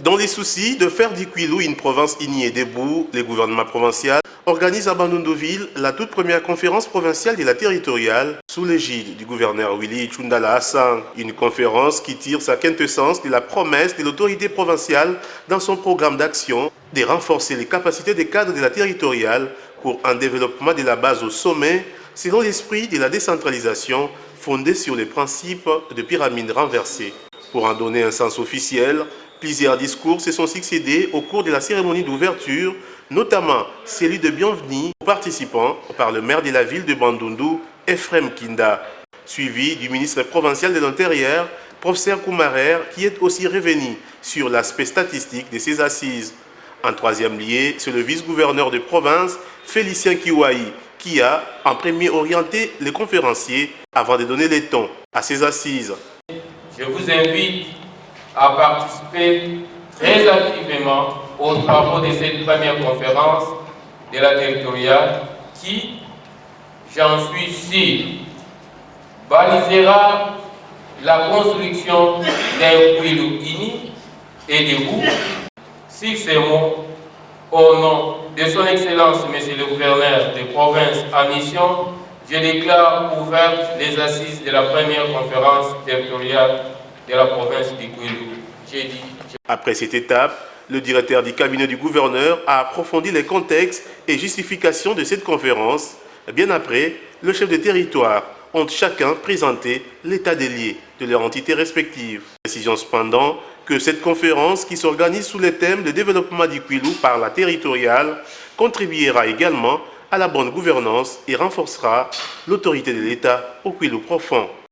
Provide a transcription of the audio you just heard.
Dans les soucis de faire du Kwilu une province unie et debout, le gouvernement provincial organise à Bandundu-Ville la toute première conférence provinciale de la territoriale sous l'égide du gouverneur Willy Tshundala Hassan. Une conférence qui tire sa quintessence de la promesse de l'autorité provinciale dans son programme d'action de renforcer les capacités des cadres de la territoriale pour un développement de la base au sommet selon l'esprit de la décentralisation fondée sur les principes de pyramide renversée. Pour en donner un sens officiel, plusieurs discours se sont succédés au cours de la cérémonie d'ouverture, notamment celui de bienvenue aux participants par le maire de la ville de Bandundu, Ephraim Kinda, suivi du ministre provincial de l'Intérieur, professeur Koumarer, qui est aussi revenu sur l'aspect statistique de ces assises. En troisième lieu, c'est le vice-gouverneur de province, Félicien Kiwaï, qui a en premier orienté les conférenciers avant de donner les tons à ces assises. Je vous invite à participer très activement aux travaux de cette première conférence de la territoriale qui, j'en suis sûr, balisera la construction d'un Kwilu uni et debout. Sur ces mots, au nom de son Excellence, Monsieur le Gouverneur de province en mission, je déclare ouvertes les assises de la première conférence territoriale de la province du Kwilu. Après cette étape, le directeur du cabinet du gouverneur a approfondi les contextes et justifications de cette conférence. Bien après, le chef de territoire ont chacun présenté l'état des lieux de leur entité respective. Précision cependant que cette conférence, qui s'organise sous le thème de développement du Kwilu par la territoriale, contribuera également à la bonne gouvernance et renforcera l'autorité de l'État au Kwilu profond.